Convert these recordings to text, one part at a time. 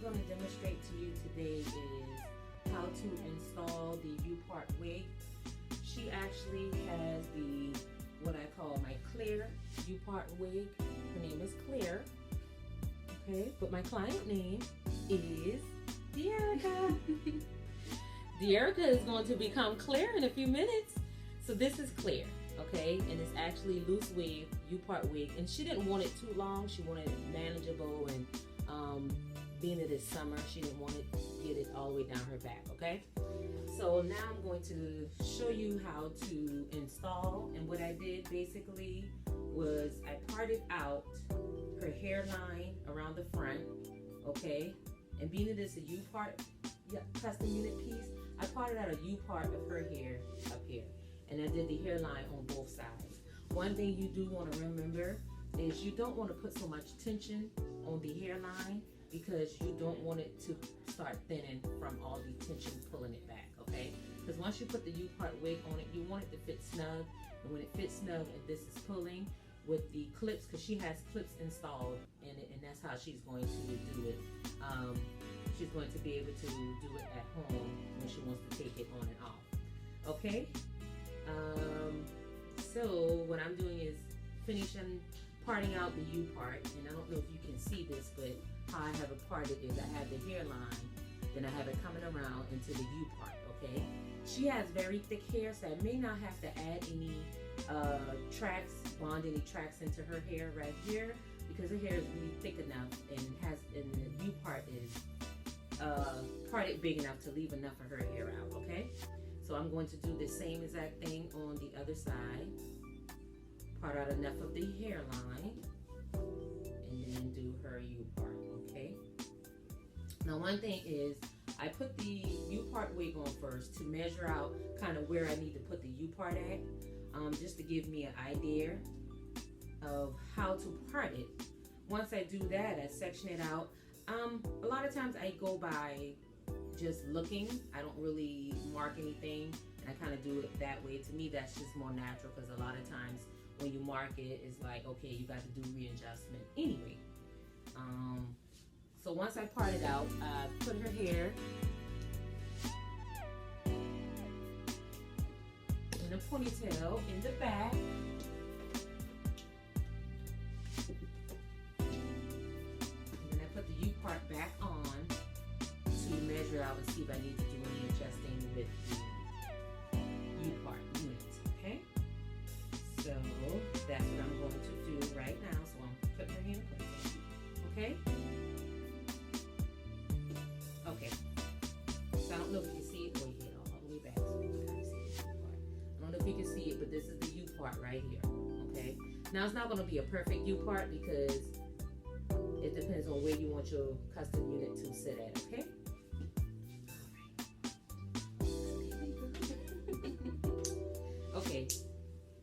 going to demonstrate to you today is how to install the U-part wig. She actually has what I call my Claire U-part wig. Her name is Claire. Okay, but my client name is Dearica. Dearica is going to become Claire in a few minutes. So this is Claire, okay? And it's actually loose wave, U-part wig. And she didn't want it too long. She wanted it manageable, and being that it's summer, she didn't want to get it all the way down her back, okay? So now I'm going to show you how to install. And what I did basically was I parted out her hairline around the front, okay? And being that it's a U-part custom unit piece, I parted out a U-part of her hair up here. And I did the hairline on both sides. One thing you do want to remember is you don't want to put so much tension on the hairline, because you don't want it to start thinning from all the tension pulling it back, okay? Because once you put the U-part wig on it, you want it to fit snug. And when it fits snug and this is pulling with the clips, because she has clips installed in it, and that's how she's going to do it. She's going to be able to do it at home when she wants to take it on and off, okay? So what I'm doing is finishing parting out the U-part, and I don't know if you can see this, but how I have it parted is I have the hairline, then I have it coming around into the U-part, okay? She has very thick hair, so I may not have to add any bond any tracks into her hair right here, because her hair is really thick enough, and the U-part is parted big enough to leave enough of her hair out, okay? So I'm going to do the same exact thing on the other side. Part out enough of the hairline, and then do her U-part, okay? Now one thing is, I put the U-part wig on first to measure out kind of where I need to put the U-part at, just to give me an idea of how to part it. Once I do that, I section it out. A lot of times I go by just looking. I don't really mark anything, and I kind of do it that way. To me, that's just more natural, because a lot of times when you mark it, it's like, okay, you got to do readjustment anyway. So once I part it out, I put her hair in a ponytail in the back. And then I put the U-part back on to measure out and see if I need to do any adjusting with the U-part unit, okay? So that's what I'm going to do right now. So I'm putting her hand in place, okay? Okay. So I don't know if you can see it. Wait, all the way back so you can kind of see the U-part. I don't know if you can see it, but this is the U-part right here, okay? Now it's not going to be a perfect U-part, because it depends on where you want your custom unit to sit at, okay? Okay,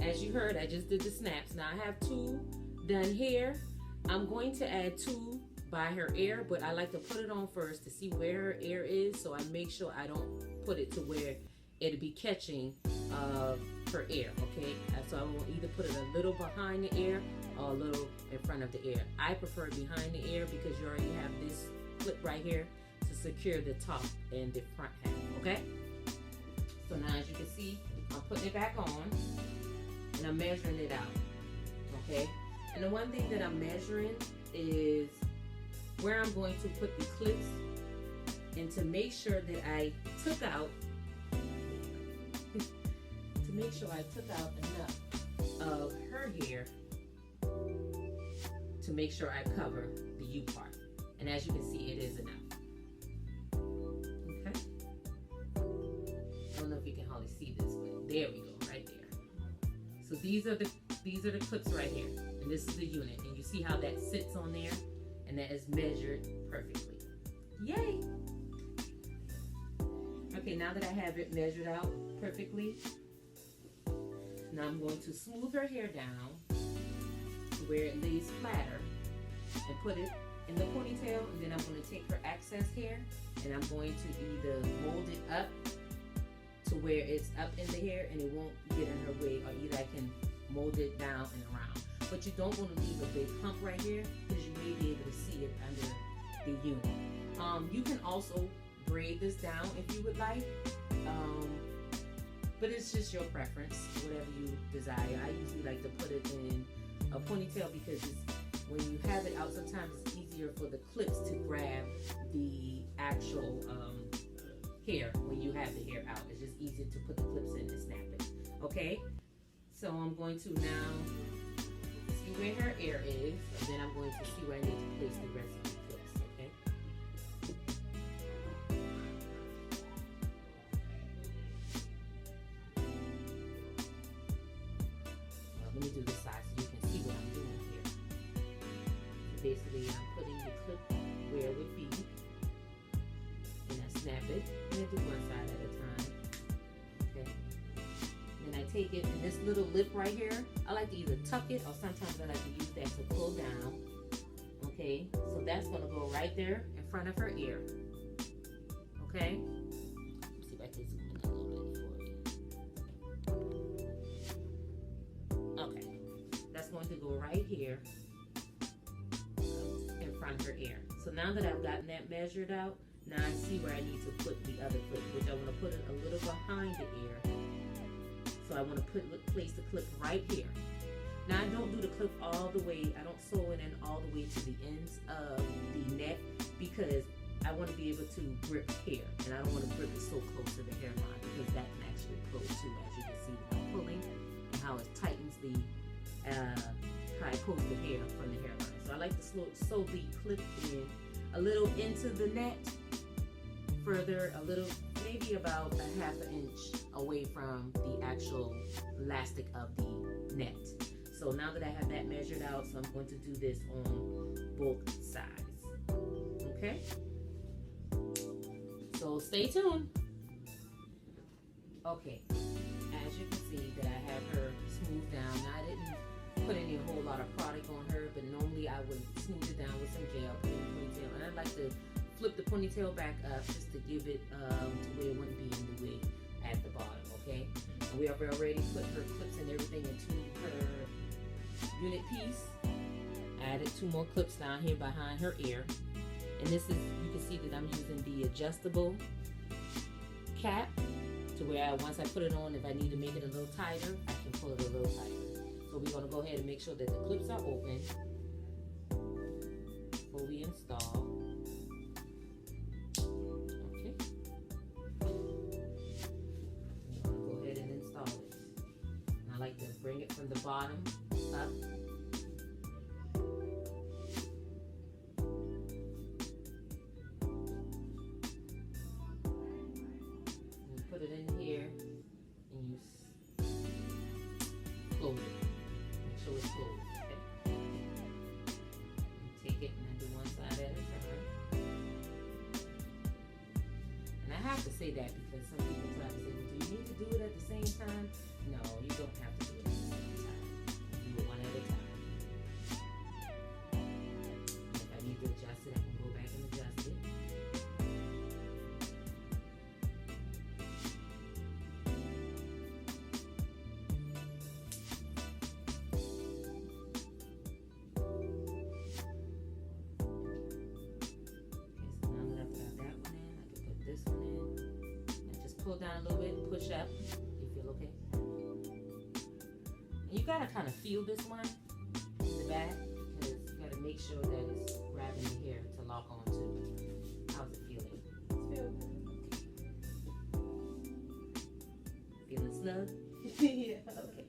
as you heard, I just did the snaps. Now I have 2 done here. I'm going to add 2 by her ear, but I like to put it on first to see where her ear is, so I make sure I don't put it to where it'll be catching her ear, okay? So I will either put it a little behind the ear or a little in front of the ear. I prefer behind the ear, because you already have this clip right here to secure the top and the front half, okay? So now, as you can see, I'm putting it back on, and I'm measuring it out, okay? And the one thing that I'm measuring is where I'm going to put the clips, and to make sure that I took out enough of her hair to make sure I cover the U-part. And as you can see, it is enough. Okay? I don't know if you can hardly see this, but there we go, right there. So these are the clips right here, and this is the unit, and you see how that sits on there, and that is measured perfectly. Yay! Okay, now that I have it measured out perfectly, now I'm going to smooth her hair down to where it lays flatter, and put it in the ponytail, and then I'm going to take her excess hair, and I'm going to either mold it up to where it's up in the hair and it won't get in her way, or either I can mold it down and around. But you don't want to leave a big hump right here, because you may be able to see it under the unit. You can also braid this down if you would like. But it's just your preference, whatever you desire. I usually like to put it in a ponytail because when you have it out, sometimes it's easier for the clips to grab the actual hair when you have the hair out. It's just easier to put the clips in and snap it. Okay? So I'm going to now see where her ear is, and then I'm going to see where I need to place the rest of the clips. Okay? Let me do this side so you can see what I'm doing here. So basically, I'm putting the clip where it would be, and I snap it, and I do one side at a time. Okay. Then I take it, and this little lip right here, I like to either tuck it, or sometimes I like to use that to pull down. Okay, so that's gonna go right there in front of her ear. Okay. Let's see if I can zoom in a little bit for you. Okay, that's going to go right here in front of her ear. So now that I've gotten that measured out, now I see where I need to put the other clip, which I want to put it a little behind the ear. So I want to place the clip right here. Now I don't do the clip all the way, I don't sew it in all the way to the ends of the neck because I want to be able to grip hair, and I don't want to grip it so close to the hairline because that can actually pull too, as you can see when I'm pulling, and how it tightens how it pulls the hair from the hairline. So I like to sew the clip in a little into the net, further a little, maybe about a half an inch away from the actual elastic of the net. So now that I have that measured out, so I'm going to do this on both sides. Okay? So stay tuned. Okay, as you can see that I have her smoothed down. Now I didn't put any a whole lot of product on her, but normally I would smooth it down with some gel, put it in the ponytail, and I'd like to flip the ponytail back up just to give it to where it wouldn't be in the wig at the bottom. Okay, and we have already put her clips and everything into her unit piece. Added 2 more clips down here behind her ear, and this is, you can see that I'm using the adjustable cap to where once I put it on, if I need to make it a little tighter, I can pull it a little tighter. So we're going to go ahead and make sure that the clips are open before we install. Okay. We're going to go ahead and install it. And I like to bring it from the bottom up. Put it in here and you close it. Make sure it's closed. Okay? You take it and I do one side at a time. And I have to say that because some people try to say, well, do you need to do it at the same time? No, you don't have to do it at the same time. You do it one at a time. If I need to adjust it, I can go back and adjust it. Pull down a little bit and push up. You feel okay? And you gotta kind of feel this one in the back because you gotta make sure that it's grabbing the hair to lock onto. How's it feeling? It's feeling good. Feeling snug? Yeah. Okay.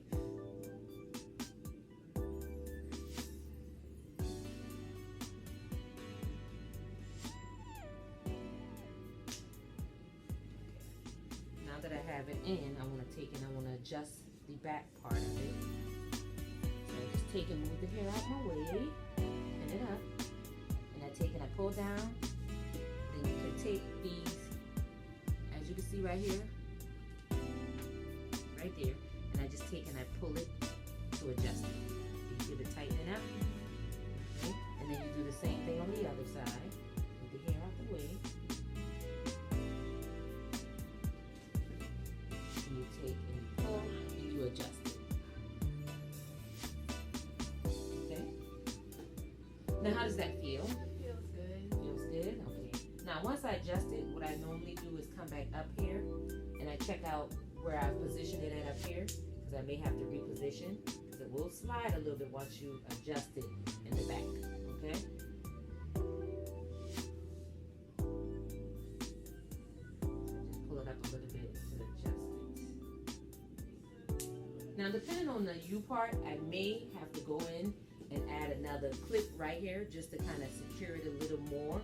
That I have it in, I want to take and I want to adjust the back part of it. So I just take and move the hair out my way, pin it up, and I take and I pull down. Then you can take these, as you can see right here, right there, and I just take and I pull it to adjust it. So you give it tightening up, okay? And then you do the same thing on the other side. Move the hair out the way. You take and you pull and you adjust it. Okay? Now how does that feel? It feels good. Feels good? Okay. Now once I adjust it, what I normally do is come back up here and I check out where I've positioned it at up here, because I may have to reposition, because it will slide a little bit once you adjust it in the back, okay? Just pull it up a little bit to adjust it. Now depending on the U part, I may have to go in and add another clip right here just to kind of secure it a little more,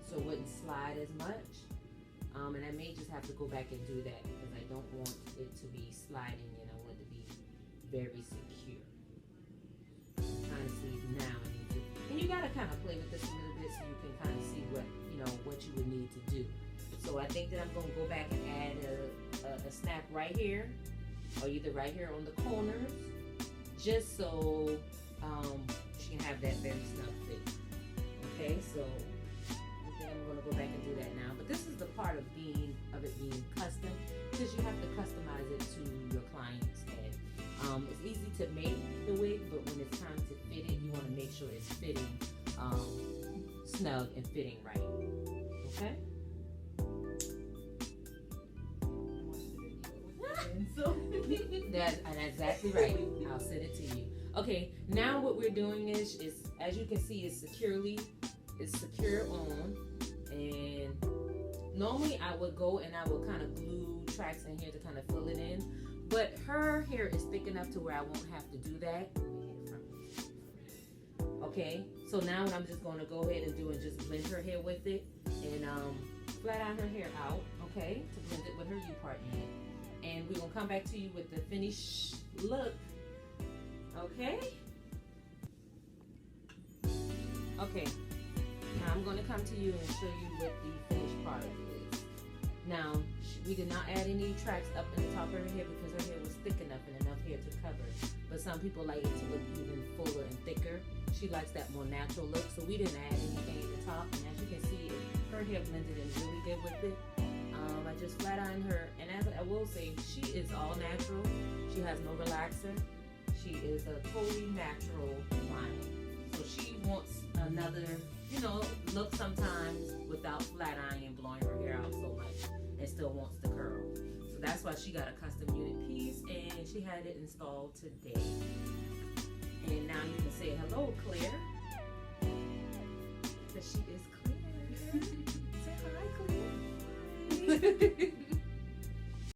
so it wouldn't slide as much. And I may just have to go back and do that because I don't want it to be sliding, and I want it to be very secure. Kind of see now, and you gotta kind of play with this a little bit so you can kind of see what what you would need to do. So I think that I'm gonna go back and add a snap right here, or either right here on the corners, just so she can have that very snug fit. Okay, so I'm going to go back and do that now. But this is the part of it being custom, because you have to customize it to your client's head. It's easy to make the wig, but when it's time to fit it, you want to make sure it's fitting snug and fitting right. Okay? That's exactly right. I'll send it to you. Okay, now what we're doing is as you can see, it's secure on, and normally I would go and I would kind of glue tracks in here to kind of fill it in, but her hair is thick enough to where I won't have to do that. Okay, so now what I'm just going to go ahead and do is just blend her hair with it, and flat iron her hair out, okay, to blend it with her U part in it. And we're going to come back to you with the finished look. Okay? Okay. Now I'm going to come to you and show you what the finished product is. Now, we did not add any tracks up in the top of her hair because her hair was thick enough and enough hair to cover. But some people like it to look even fuller and thicker. She likes that more natural look, so we didn't add anything at the top. And as you can see, her hair blended in really good with it. I just flat ironed her, and as I will say, she is all natural. She has no relaxer. She is a totally natural client. So she wants another, look sometimes without flat ironing and blowing her hair out so much, and still wants the curl. So that's why she got a custom unit piece, and she had it installed today. And now you can say hello, Claire, because she is Claire. Say hi, Claire.